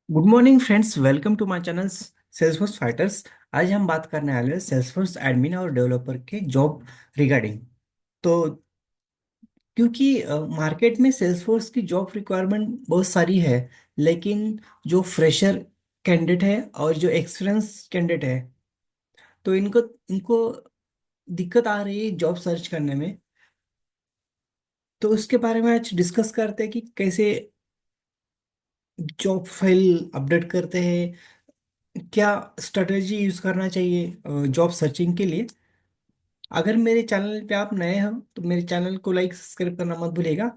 Good morning friends, welcome to my channel Salesforce fighters. आज हम बात करने वाले हैं सेल्सफोर्स एडमिन और डेवलपर के जॉब रिगार्डिंग। तो क्योंकि मार्केट में सेल्सफोर्स की जॉब रिक्वायरमेंट बहुत सारी है, लेकिन जो फ्रेशर कैंडिडेट है और जो एक्सपीरियंस कैंडिडेट है, तो इनको इनको दिक्कत आ रही है जॉब सर्च करने में। तो उसके बारे में आज डिस्कस करते हैं कि कैसे जॉब फाइल अपडेट करते हैं, क्या स्ट्रेटेजी यूज करना चाहिए जॉब सर्चिंग के लिए। अगर मेरे चैनल पे आप नए हो तो मेरे चैनल को लाइक सब्सक्राइब करना मत भूलिएगा।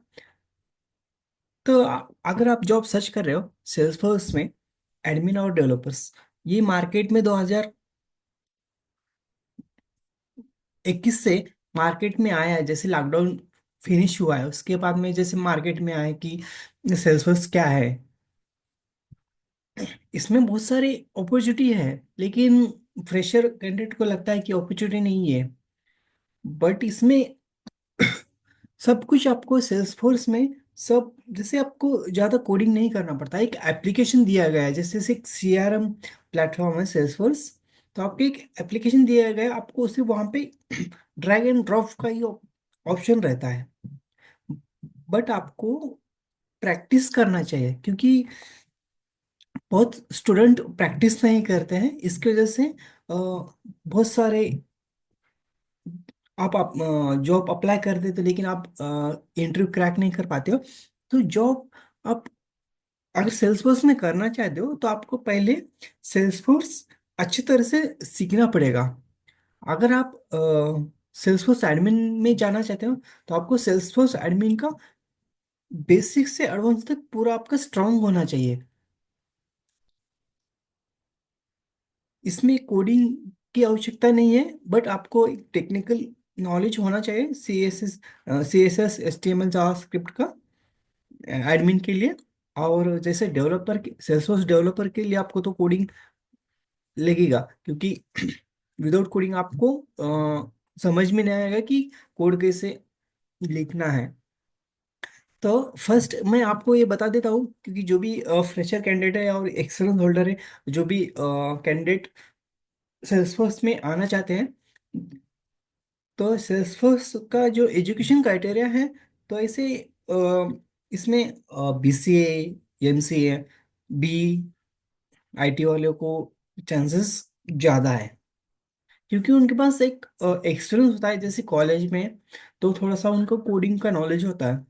तो अगर आप जॉब सर्च कर रहे हो सेल्सफोर्स में एडमिन और डेवलपर्स, ये मार्केट में 2021 से मार्केट में आया है। जैसे लॉकडाउन फिनिश हुआ है उसके बाद में जैसे मार्केट में आया कि सेल्सफोर्स क्या है। इसमें बहुत सारी अपॉर्चुनिटी है, लेकिन फ्रेशर कैंडिडेट को लगता है कि अपॉर्चुनिटी नहीं है। बट इसमें सब कुछ आपको सेल्सफोर्स में सब, जैसे आपको ज़्यादा कोडिंग नहीं करना पड़ता। एक एप्लीकेशन दिया गया है, जैसे एक सीआरएम प्लेटफॉर्म है सेल्सफोर्स। तो आपको एक एप्लीकेशन दिया गया है, आपको उसे वहाँ पे ड्रैग एंड ड्रॉप का ही ऑप्शन रहता है। बट आपको प्रैक्टिस करना चाहिए, क्योंकि बहुत स्टूडेंट प्रैक्टिस नहीं करते हैं। इसकी वजह से बहुत सारे आप जॉब अप्लाई कर देते हो, लेकिन आप इंटरव्यू क्रैक नहीं कर पाते हो। तो जॉब आप अगर सेल्सफोर्स में करना चाहते हो तो आपको पहले सेल्सफोर्स अच्छी तरह से सीखना पड़ेगा। अगर आप सेल्सफोर्स एडमिन में जाना चाहते हो तो आपको सेल्सफोर्स एडमिन का बेसिक से एडवांस तक पूरा आपका स्ट्रांग होना चाहिए। इसमें कोडिंग की आवश्यकता नहीं है, बट आपको एक टेक्निकल नॉलेज होना चाहिए C S S H T M L JavaScript का एडमिन के लिए। और जैसे डेवलपर के सेल्सफोर्स डेवलपर के लिए आपको तो कोडिंग लगेगा, क्योंकि विदाउट कोडिंग आपको समझ में नहीं आएगा कि कोड कैसे लिखना है। तो फर्स्ट मैं आपको ये बता देता हूँ, क्योंकि जो भी फ्रेशर कैंडिडेट है और एक्सपीरियंस होल्डर है, जो भी कैंडिडेट सेल्सफोर्स में आना चाहते हैं, तो सेल्सफोर्स का जो एजुकेशन क्राइटेरिया है, तो ऐसे इसमें BCA, MCA, बी आईटी वालों को चांसेस ज़्यादा है, क्योंकि उनके पास एक एक्सपीरियंस होता है जैसे कॉलेज में। तो थोड़ा सा उनको कोडिंग का नॉलेज होता है।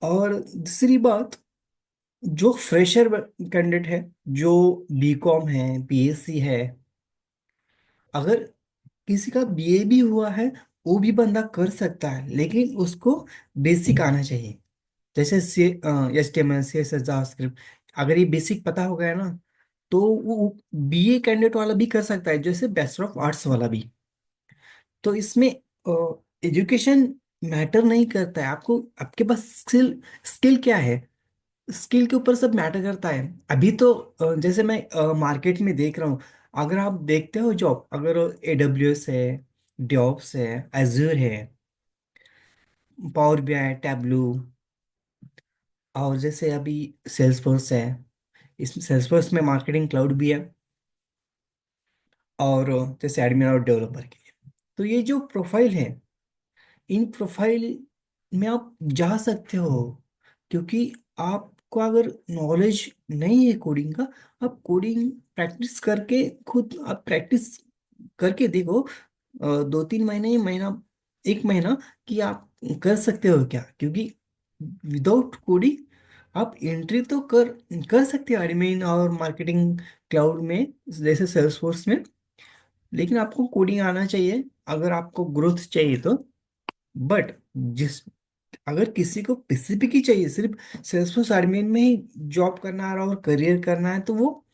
और दूसरी बात, जो फ्रेशर कैंडिडेट है, जो बीकॉम है, BSc है, अगर किसी का BA भी हुआ है, वो भी बंदा कर सकता है, लेकिन उसको बेसिक आना चाहिए। जैसे HTML, CSS, जावास्क्रिप्ट, अगर ये बेसिक पता हो गया ना, तो वो BA कैंडिडेट वाला भी कर सकता है, जैसे बैचलर ऑफ आर्ट्स वाला भी। तो इसमें एजुकेशन मैटर नहीं करता है, आपको आपके पास स्किल स्किल क्या है, स्किल के ऊपर सब मैटर करता है। अभी तो जैसे मैं मार्केट में देख रहा हूँ, अगर आप देखते हो जॉब, अगर AWS है, DevOps है, एज्योर है, पावर BI, टैबलू, और जैसे अभी सेल्सफोर्स है, इस सेल्सफोर्स में मार्केटिंग क्लाउड भी है, और जैसे एडमिन और डेवलपर के लिए। तो ये जो प्रोफाइल है, इन प्रोफाइल में आप जा सकते हो, क्योंकि आपको अगर नॉलेज नहीं है कोडिंग का, आप कोडिंग प्रैक्टिस करके खुद आप प्रैक्टिस करके देखो। 2-3 महीने, महीना, 1 महीना, कि आप कर सकते हो क्या। क्योंकि विदाउट कोडिंग आप एंट्री तो कर कर सकते हो एडमिन और मार्केटिंग क्लाउड में, जैसे सेल्सफोर्स में, लेकिन आपको कोडिंग आना चाहिए अगर आपको ग्रोथ चाहिए तो। बट जिस अगर किसी को स्पेसिफिक ही चाहिए, सिर्फ सेल्सफोर्स एडमिन में ही जॉब करना है और करियर करना है, तो वो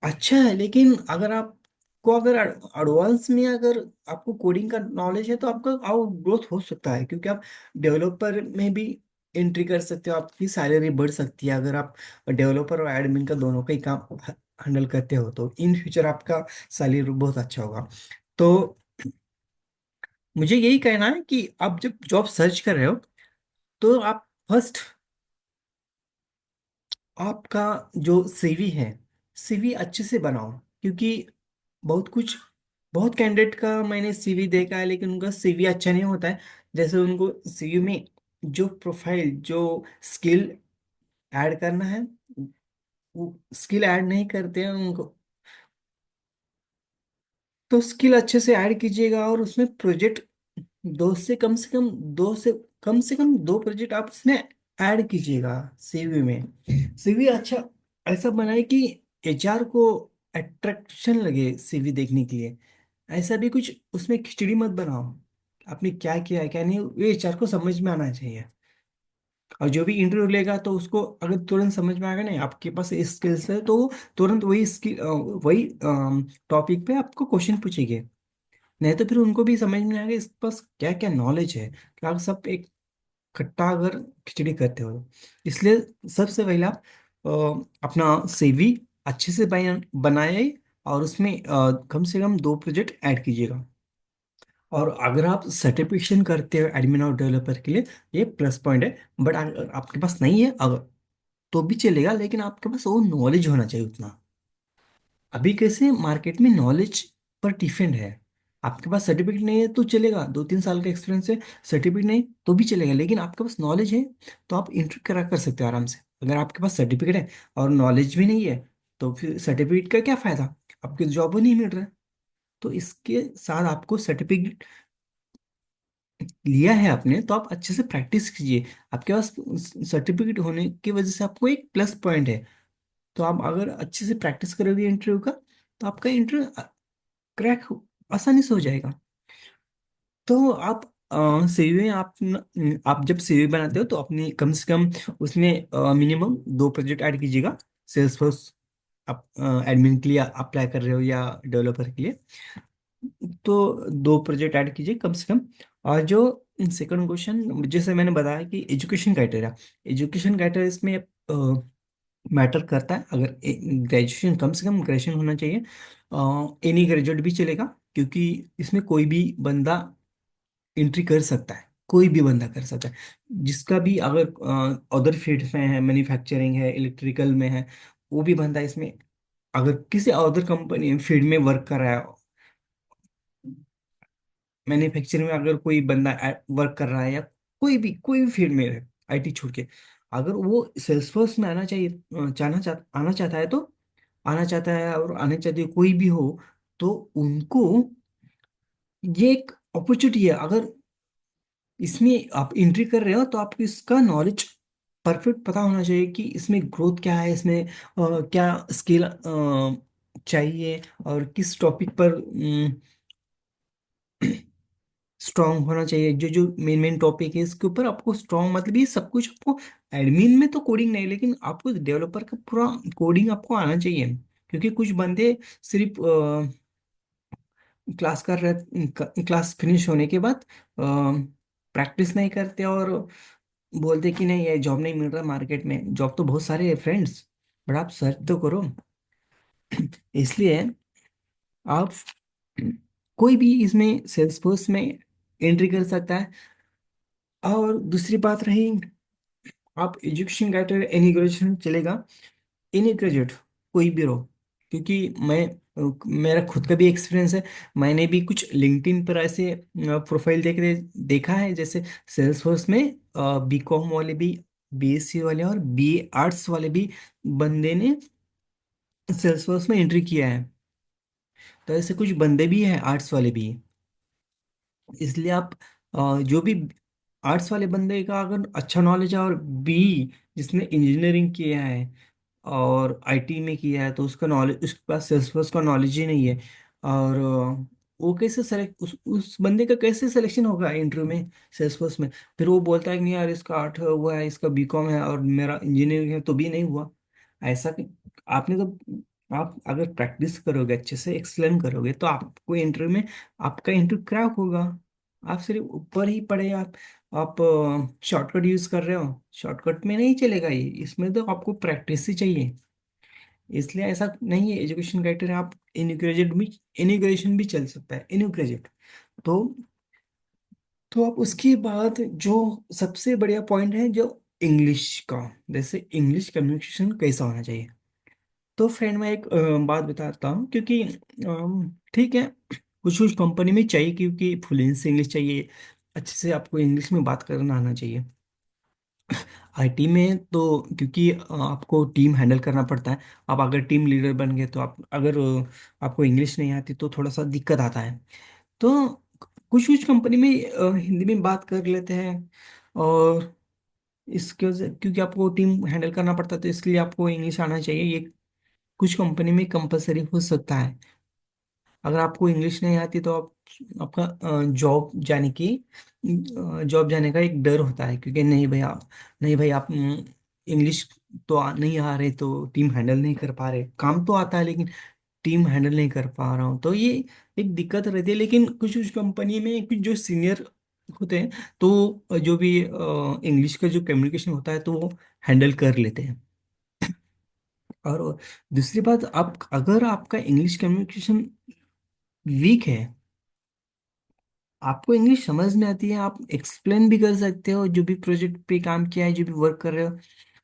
अच्छा है। लेकिन अगर आपको अगर एडवांस में अगर आपको कोडिंग का नॉलेज है, तो आपका और ग्रोथ हो सकता है, क्योंकि आप डेवलपर में भी एंट्री कर सकते हो, आपकी सैलरी बढ़ सकती है अगर आप डेवलपर और एडमिन का दोनों का ही काम हैंडल करते हो, तो इन फ्यूचर आपका सैलरी बहुत अच्छा होगा। तो मुझे यही कहना है कि आप जब जॉब सर्च कर रहे हो, तो आप फर्स्ट आपका जो सीवी है, सीवी अच्छे से बनाओ, क्योंकि बहुत कुछ, बहुत कैंडिडेट का मैंने सीवी देखा है लेकिन उनका सीवी अच्छा नहीं होता है। जैसे उनको सीवी में जो प्रोफाइल, जो स्किल ऐड करना है, वो स्किल ऐड नहीं करते हैं उनको। तो स्किल अच्छे से ऐड कीजिएगा, और उसमें प्रोजेक्ट दो से कम दो प्रोजेक्ट आप इसमें ऐड कीजिएगा सीवी में। सीवी अच्छा ऐसा बनाए कि एचआर को अट्रैक्शन लगे सीवी देखने के लिए। ऐसा भी कुछ उसमें खिचड़ी मत बनाओ, आपने क्या किया है क्या नहीं, ये एचआर को समझ में आना चाहिए। और जो भी इंटरव्यू लेगा तो उसको अगर तुरंत समझ में आएगा नहीं आपके पास स्किल्स है, तो वो तुरंत वही स्किल, वही टॉपिक पे आपको क्वेश्चन पूछेंगे। नहीं तो फिर उनको भी समझ में नहीं आएगा इसके पास क्या क्या नॉलेज है, क्या सब एक खट्टा अगर खिचड़ी करते हो। इसलिए सबसे पहले आप अपना सीवी अच्छे से बनाए, और उसमें कम से कम दो प्रोजेक्ट ऐड कीजिएगा। और अगर आप सर्टिफिकेशन करते हो एडमिन और डेवलपर के लिए, ये प्लस पॉइंट है। बट अगर आपके पास नहीं है, अगर तो भी चलेगा, लेकिन आपके पास वो नॉलेज होना चाहिए उतना। अभी कैसे मार्केट में नॉलेज पर डिपेंड है। आपके पास सर्टिफिकेट नहीं है तो चलेगा, 2-3 साल का एक्सपीरियंस है, सर्टिफिकेट नहीं तो भी चलेगा, लेकिन आपके पास नॉलेज है तो आप इंटर करा कर सकते हो आराम से। अगर आपके पास सर्टिफिकेट है और नॉलेज भी नहीं है, तो फिर सर्टिफिकेट का क्या फायदा, आपको जॉब नहीं मिल रहा है। तो इसके साथ आपको सर्टिफिकेट लिया है आपने, तो आप अच्छे से प्रैक्टिस कीजिए। आपके पास सर्टिफिकेट होने की वजह से आपको एक प्लस पॉइंट है। तो आप अगर अच्छे से प्रैक्टिस करोगे इंटरव्यू का, तो आपका इंटरव्यू क्रैक आसानी से हो जाएगा। तो आप सीवी, आप जब सीवी बनाते हो तो अपनी कम से कम उसमें मिनिमम दो प्रोजेक्ट ऐड कीजिएगा। सेल्स फोर्स आप एडमिन के लिए अप्लाई कर रहे हो या डेवलपर के लिए, तो दो प्रोजेक्ट ऐड कीजिए कम से कम। और जो सेकंड क्वेश्चन, जैसे मैंने बताया कि एजुकेशन क्राइटेरिया, एजुकेशन क्राइटेरिया इसमें मैटर करता है। अगर ग्रेजुएशन, कम से कम ग्रेजुएशन होना चाहिए। एनी ग्रेजुएट भी चलेगा, क्योंकि इसमें कोई भी बंदा एंट्री कर सकता है, कोई भी बंदा कर सकता है। जिसका भी अगर अदर फील्ड में है, मैन्युफैक्चरिंग है, इलेक्ट्रिकल में है, वो भी बंदा इसमें अगर किसी अदर कंपनी फील्ड में वर्क कर रहा है, मैन्युफैक्चरिंग में अगर कोई बंदा वर्क कर रहा है, या कोई भी फील्ड में है आईटी छोड़ के, अगर वो सेल्सफोर्स में आना चाहता है, तो आना चाहता है और आने चाहती है कोई भी हो, तो उनको ये एक अपॉर्चुनिटी है। अगर इसमें आप एंट्री कर रहे हो तो आपको इसका नॉलेज परफेक्ट पता होना चाहिए कि इसमें ग्रोथ क्या है, इसमें क्या स्किल चाहिए, और किस टॉपिक पर स्ट्रांग होना चाहिए। जो जो मेन मेन टॉपिक है इसके ऊपर आपको स्ट्रांग, मतलब ये सब कुछ आपको, एडमिन में तो कोडिंग नहीं, लेकिन आपको डेवलपर का पूरा कोडिंग आपको आना चाहिए। क्योंकि कुछ बंदे सिर्फ क्लास फिनिश होने के बाद प्रैक्टिस नहीं करते, और बोलते कि नहीं ये जॉब नहीं मिल रहा मार्केट में, जॉब तो बहुत सारे है फ्रेंड्स, बट आप सर्च तो करो। इसलिए आप कोई भी इसमें सेल्स फोर्स में एंट्री कर सकता है। और दूसरी बात रही, आप एजुकेशन गाइटर एनी ग्रेजुएशन चलेगा, एनी ग्रेजुएट कोई भी रहो। क्योंकि मेरा खुद का भी एक्सपीरियंस है। मैंने भी कुछ लिंक्डइन पर ऐसे प्रोफाइल देखा है, जैसे सेल्स फोर्स में बीकॉम वाले भी, बीएससी वाले और बीए आर्ट्स वाले भी बंदे ने सेल्स फोर्स में एंट्री किया है। तो ऐसे कुछ बंदे भी हैं आर्ट्स वाले भी। इसलिए आप जो भी आर्ट्स वाले बंदे का अगर अच्छा नॉलेज है, और बी जिसने इंजीनियरिंग किया है और आईटी में किया है, तो उसका नॉलेज, उसके पास सेल्सफोर्स का नॉलेज ही नहीं है, और वो कैसे सेलेक्ट, उस बंदे का कैसे सिलेक्शन होगा इंटरव्यू में, सेल्सफोर्स में। फिर वो बोलता है कि नहीं यार इसका आर्ट हुआ है, इसका बीकॉम है और मेरा इंजीनियरिंग है, तो भी नहीं हुआ। ऐसा आपने तो, आप अगर प्रैक्टिस करोगे अच्छे से, एक्सप्लेन करोगे, तो आपको इंटरव्यू में आपका इंटरव्यू क्रैक होगा। आप सिर्फ ऊपर ही पढ़े, आप शॉर्टकट यूज कर रहे हो, शॉर्टकट में नहीं चलेगा ये, इसमें तो आपको प्रैक्टिस ही चाहिए। इसलिए ऐसा नहीं है एजुकेशन क्राइटेरिया, आप इन ग्रेजुएट भी, इन ग्रेजुएशन भी चल सकता है, इन ग्रेजुएट। तो तो आप उसके बाद जो सबसे बढ़िया पॉइंट है, जो इंग्लिश का, जैसे इंग्लिश कम्युनिकेशन कैसा होना चाहिए। तो फ्रेंड मैं एक बात बताता हूँ, क्योंकि ठीक है, कुछ कुछ कंपनी में चाहिए, क्योंकि फ्लुएंसी इंग्लिश चाहिए, अच्छे से आपको इंग्लिश में बात करना आना चाहिए। आईटी में तो क्योंकि आपको टीम हैंडल करना पड़ता है। आप अगर टीम लीडर बन गए तो आप अगर आपको इंग्लिश नहीं आती तो थोड़ा सा दिक्कत आता है। तो कुछ कुछ कंपनी में हिंदी में बात कर लेते हैं, और क्योंकि आपको टीम हैंडल करना पड़ता है तो इसलिए आपको इंग्लिश आना चाहिए, ये कुछ कंपनी में कंपलसरी हो सकता है। अगर आपको इंग्लिश नहीं आती तो आप आपका जॉब जाने का एक डर होता है, क्योंकि नहीं भाई आप इंग्लिश तो नहीं आ रहे, तो टीम हैंडल नहीं कर पा रहे, काम तो आता है लेकिन टीम हैंडल नहीं कर पा रहा हूँ, तो ये एक दिक्कत रहती है। लेकिन कुछ कुछ कंपनी में कुछ जो सीनियर होते हैं, तो जो भी इंग्लिश का जो कम्युनिकेशन होता है तो वो हैंडल कर लेते हैं। और दूसरी बात, आप अगर आपका इंग्लिश कम्युनिकेशन वीक है, आपको इंग्लिश समझ में आती है, आप एक्सप्लेन भी कर सकते हो जो भी प्रोजेक्ट पे काम किया है, जो भी वर्क कर रहे हो,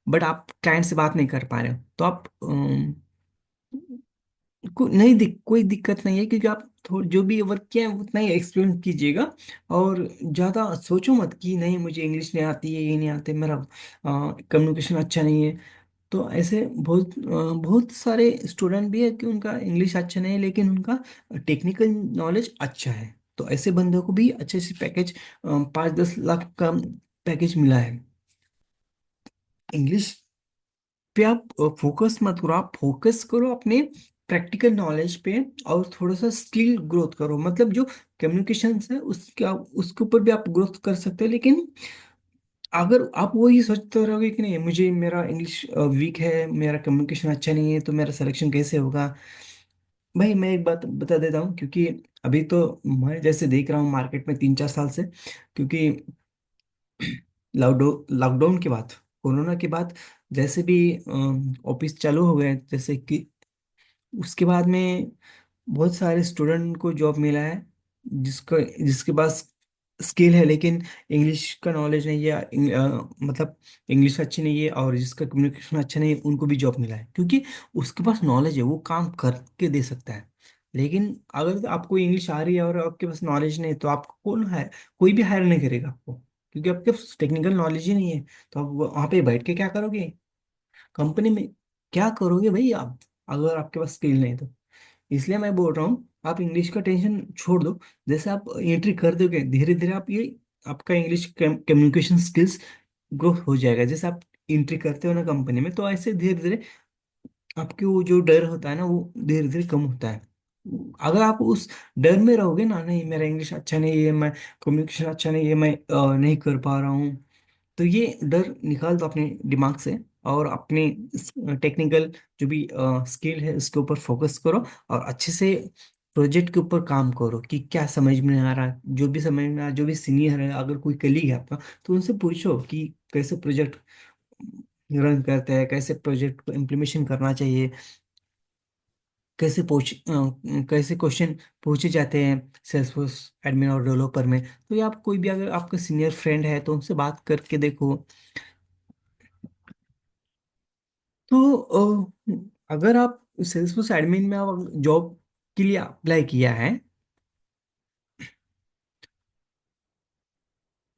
बट आप क्लाइंट से बात नहीं कर पा रहे हो, तो आप कोई दिक्कत नहीं है, क्योंकि आप जो भी वर्क किया है उतना ही एक्सप्लेन कीजिएगा। और ज़्यादा सोचो मत कि नहीं मुझे इंग्लिश नहीं आती है, ये नहीं आते, मेरा कम्युनिकेशन अच्छा नहीं है। तो ऐसे बहुत सारे स्टूडेंट भी है कि उनका इंग्लिश अच्छा नहीं है लेकिन उनका टेक्निकल नॉलेज अच्छा है, तो ऐसे बंदों को भी अच्छे से पैकेज 5-10 लाख का पैकेज मिला है। इंग्लिश पे आप फोकस मत करो, आप फोकस करो अपने प्रैक्टिकल नॉलेज पे, और थोड़ा सा स्किल ग्रोथ करो, मतलब जो कम्युनिकेशन है उसके ऊपर भी आप ग्रोथ कर सकते हो। लेकिन अगर आप वही सोचते रहोगे कि नहीं मुझे मेरा इंग्लिश वीक है, मेरा कम्युनिकेशन अच्छा नहीं है, तो मेरा सिलेक्शन कैसे होगा। भाई मैं एक बात बता देता हूँ, क्योंकि अभी तो मैं जैसे देख रहा हूँ मार्केट में 3-4 साल से, क्योंकि लॉकडाउन के बाद, कोरोना के बाद, जैसे भी ऑफिस चालू हो गए, जैसे कि उसके बाद में बहुत सारे स्टूडेंट को जॉब मिला है, जिसका जिसके पास स्किल है लेकिन इंग्लिश का नॉलेज नहीं है, मतलब इंग्लिश अच्छी नहीं है, और जिसका कम्युनिकेशन अच्छा नहीं है उनको भी जॉब मिला है, क्योंकि उसके पास नॉलेज है, वो काम करके दे सकता है। लेकिन अगर आपको इंग्लिश आ रही है और आपके पास नॉलेज नहीं है, तो आपको कौन है, कोई भी हायर नहीं करेगा आपको, क्योंकि आपके पास टेक्निकल नॉलेज ही नहीं है। तो आप वहाँ पे बैठ के क्या करोगे, कंपनी में क्या करोगे भाई आप, अगर आपके पास स्किल नहीं है तो। इसलिए मैं बोल रहा हूँ आप इंग्लिश का टेंशन छोड़ दो। जैसे आप एंट्री कर दोगे धीरे धीरे, आप ये आपका इंग्लिश कम्युनिकेशन स्किल्स ग्रो हो जाएगा। जैसे आप एंट्री करते हो ना कंपनी में, तो ऐसे धीरे धीरे आपके वो जो डर होता है ना वो धीरे धीरे कम होता है। अगर आप उस डर में रहोगे ना, नहीं मेरा इंग्लिश अच्छा नहीं है, मैं कम्युनिकेशन अच्छा नहीं है, मैं नहीं कर पा रहा हूँ, तो ये डर निकाल दो अपने दिमाग से, और अपने टेक्निकल जो भी स्किल है उसके ऊपर फोकस करो, और अच्छे से प्रोजेक्ट के ऊपर काम करो कि क्या समझ में आ रहा है, जो भी समझ में आ, जो भी सीनियर है, अगर कोई कलीग है आपका, तो उनसे पूछो कि कैसे प्रोजेक्ट रन करते हैं, कैसे प्रोजेक्ट को इम्प्लीमेशन करना चाहिए, कैसे क्वेश्चन पूछे जाते हैं सेल्सफोर्स एडमिन और डेवलपर में। तो ये आप कोई भी अगर आपका सीनियर फ्रेंड है तो उनसे बात करके देखो। तो अगर आप सेल्सफोर्स एडमिन में आप जॉब के लिए अप्लाई किया है,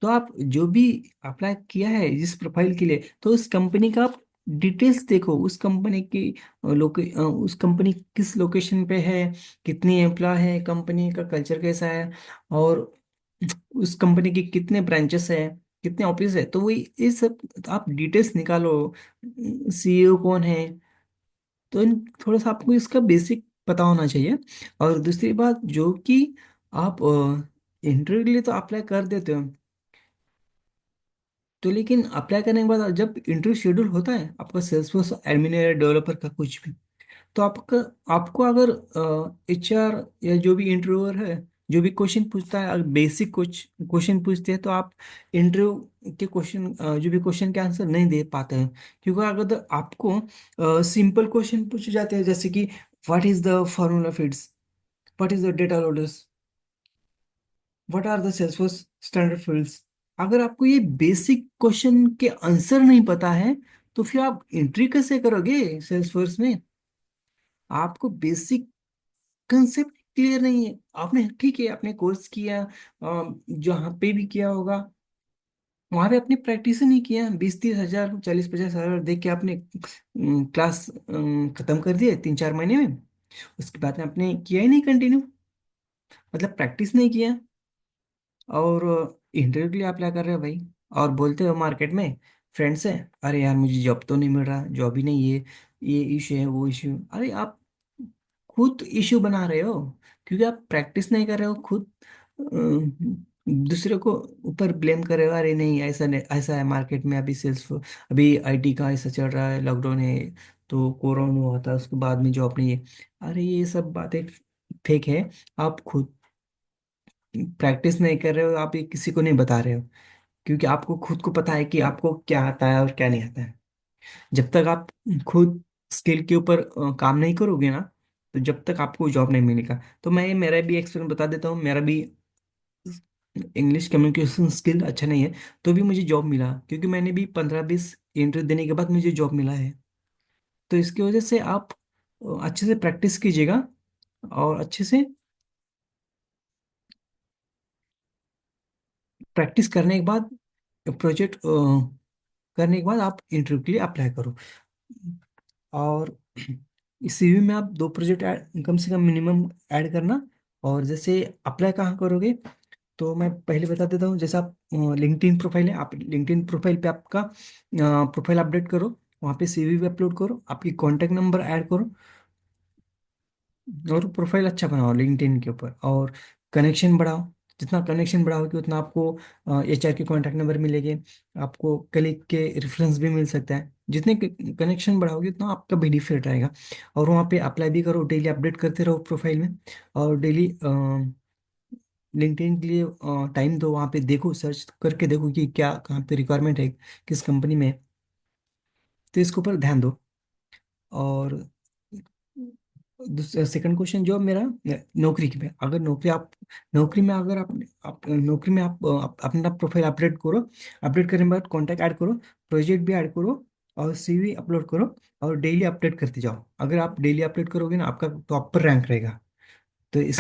तो आप जो भी अप्लाई किया है जिस प्रोफाइल के लिए, तो उस कंपनी का आप डिटेल्स देखो, उस कंपनी की उस कंपनी किस लोकेशन पे है, कितनी एम्प्लॉय है, कंपनी का कल्चर कैसा है, और उस कंपनी के कितने ब्रांचेस है, कितने ऑफिस है, तो वो ये सब आप डिटेल्स निकालो। सीईओ कौन है, तो थोड़ा सा आपको इसका बेसिक पता होना चाहिए। और दूसरी बात जो कि आप इंटरव्यू के लिए तो अप्लाई कर देते हो, तो लेकिन अप्लाई करने के बाद जब इंटरव्यू शेड्यूल होता है आपका सेल्सफोर्स एडमिन या डेवलपर का कुछ भी, तो आपका आपको अगर एचआर या जो भी इंटरव्यूअर है जो भी क्वेश्चन पूछता है, अगर बेसिक कुछ क्वेश्चन पूछते हैं, तो आप इंटरव्यू के क्वेश्चन जो भी क्वेश्चन के आंसर नहीं दे पाते हैं, क्योंकि अगर आपको सिंपल क्वेश्चन पूछे जाते हैं, जैसे कि what is the formula fields, what is the data loaders, what are the Salesforce standard fields, अगर आपको ये बेसिक क्वेश्चन के आंसर नहीं पता है तो फिर आप एंट्री कैसे करोगे सेल्सफोर्स में? आपको बेसिक कंसेप्ट क्लियर नहीं है। आपने ठीक है, आपने कोर्स किया, जहाँ पे भी किया होगा वहां पे आपने प्रैक्टिस ही नहीं किया। 20-30 हजार, 40-50 हजार देख के आपने क्लास खत्म कर दिए 3-4 महीने में। उसके बाद में आपने किया ही नहीं कंटिन्यू, मतलब प्रैक्टिस नहीं किया। और इंटरव्यू के लिए अप्लाई कर रहे हो भाई, और बोलते हो मार्केट में फ्रेंड से, अरे यार मुझे जॉब तो नहीं मिल रहा, जॉब ही नहीं है, ये इशू है वो इशू। अरे आप खुद इशू बना रहे हो, क्योंकि आप प्रैक्टिस नहीं कर रहे हो खुद। दूसरे को ऊपर ब्लेम कर रहे हो, अरे नहीं ऐसा नहीं, ऐसा है मार्केट में अभी सेल्स, अभी आईटी का ऐसा चल रहा है, लॉकडाउन है तो कोरोना हुआ था, उसके बाद में जॉब नहीं है। अरे ये सब बातें फेक है। आप खुद प्रैक्टिस नहीं कर रहे हो, आप ये किसी को नहीं बता रहे हो, क्योंकि आपको खुद को पता है कि आपको क्या आता है और क्या नहीं आता है। जब तक आप खुद स्किल के ऊपर काम नहीं करोगे ना, तो जब तक आपको जॉब नहीं मिलेगा। तो मैं मेरा भी एक्सपीरियंस बता देता हूँ। मेरा भी इंग्लिश कम्युनिकेशन स्किल अच्छा नहीं है, तो भी मुझे जॉब मिला, क्योंकि मैंने भी 15-20 इंटरव्यू देने के बाद मुझे जॉब मिला है। तो इसकी वजह से आप अच्छे से प्रैक्टिस कीजिएगा, और अच्छे से प्रैक्टिस करने के बाद, प्रोजेक्ट करने के बाद आप इंटरव्यू के लिए अप्लाई करो। और इस सीवी में आप 2 प्रोजेक्ट कम से कम मिनिमम ऐड करना। और जैसे अप्लाई कहाँ करोगे, तो मैं पहले बता देता हूँ। जैसे आप लिंक्डइन प्रोफाइल है, आप लिंक्डइन प्रोफाइल पे आपका प्रोफाइल अपडेट करो, वहाँ पे सीवी भी अपलोड करो, आपकी कॉन्टैक्ट नंबर ऐड करो, और प्रोफाइल अच्छा बनाओ लिंक्डइन के ऊपर, और कनेक्शन बढ़ाओ। जितना कनेक्शन बढ़ाओगे उतना आपको एचआर के कॉन्टैक्ट नंबर मिलेंगे, आपको कलीग के रेफरेंस भी मिल सकता है। जितने कनेक्शन बढ़ाओगे उतना आपका बेनिफिट रहेगा। और वहाँ पे अप्लाई भी करो, डेली अपडेट करते रहो प्रोफाइल में, और डेली लिंक्डइन के लिए टाइम दो, वहाँ पे देखो, सर्च करके देखो कि क्या कहाँ पे रिक्वायरमेंट है, किस कंपनी में है। तो इसके ऊपर ध्यान दो। और सेकंड क्वेश्चन जो मेरा, नौकरी की में, अगर नौकरी आप, नौकरी में अगर आप नौकरी में आप अपना प्रोफाइल अपडेट करो, अपडेट करने के बाद कॉन्टैक्ट ऐड करो, प्रोजेक्ट भी ऐड करो, और सीवी अपलोड करो, और डेली अपडेट करते जाओ। अगर आप डेली अपडेट करोगे ना, आपका टॉप पर रैंक रहेगा। तो इस,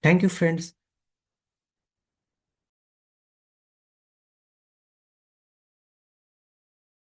थैंक यू फ्रेंड्स।